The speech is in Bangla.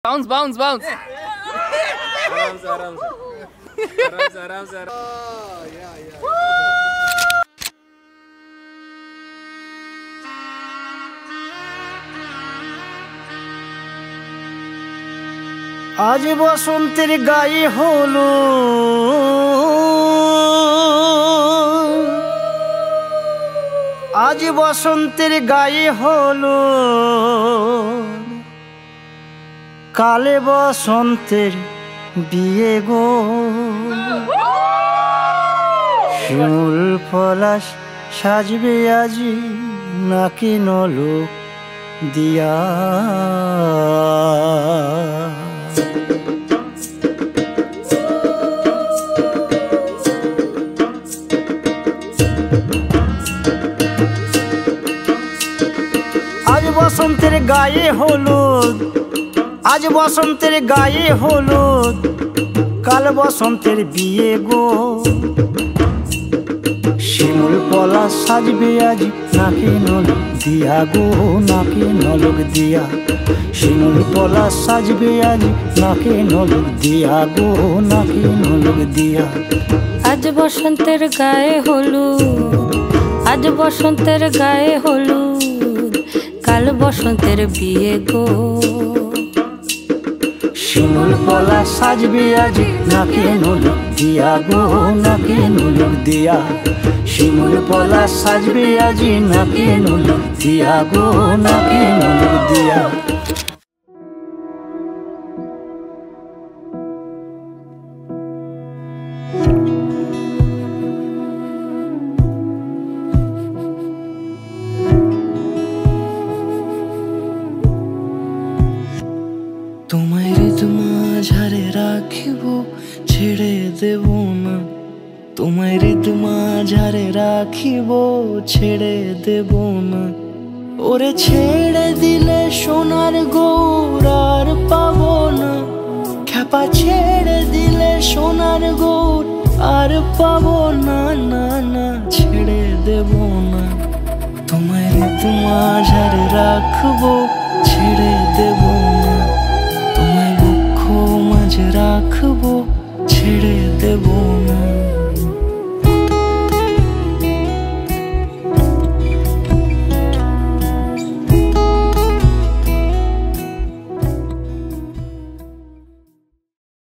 Bounce, bounce, bounce. आराम से आज बसंतेर गाয়ে হলো आज बसंतेर गाয়ে হলো কালে বসন্তের বিয়ে গো শিমুল পলাশ সাজবে আজি নাকি নলক দিয়া आज बसंतेर गाয়ে হলুদ आज बसंतेर गाয়ে হলুদ কাল বসন্তের বিয়ে গো শিমুল পলাশ সাজবে আজ নাকি নলক দিয়া গো নাকি নলক দিয়া শিমুল পলাশ সাজবে আজ নাকি নলক দিয়া গো নাকি নলক দিয়া आज बसंतेर गाয়ে হলুদ आज बसंतेर गाয়ে হলুদ কাল বসন্তের বিয়ে গো শিমুল পলাশ সাজবে আজ নাকি নলক দিয়া গো নাকি নলক দিয়া শিমুল পলাশ সাজবে আজ নাকি নলক দিয়া গো নাকি নলক দিয়া তোমায় ঋতু মাঝারে রাখিব ছেড়ে দেব না তোমায় ঋতু মাঝারে রাখিব ছেড়ে দেব না ওরে ছেড়ে দিলে সোনার গৌর আর পাবো না খ্যাপা ছেড়ে দিলে সোনার গৌর আর পাবো না না না ছেড়ে দেব না তোমায় ঋতু মাঝারে রাখবো ছেড়ে দেব না তোমায় বক্ষ মাঝে রাখবো ছেড়ে দেব না।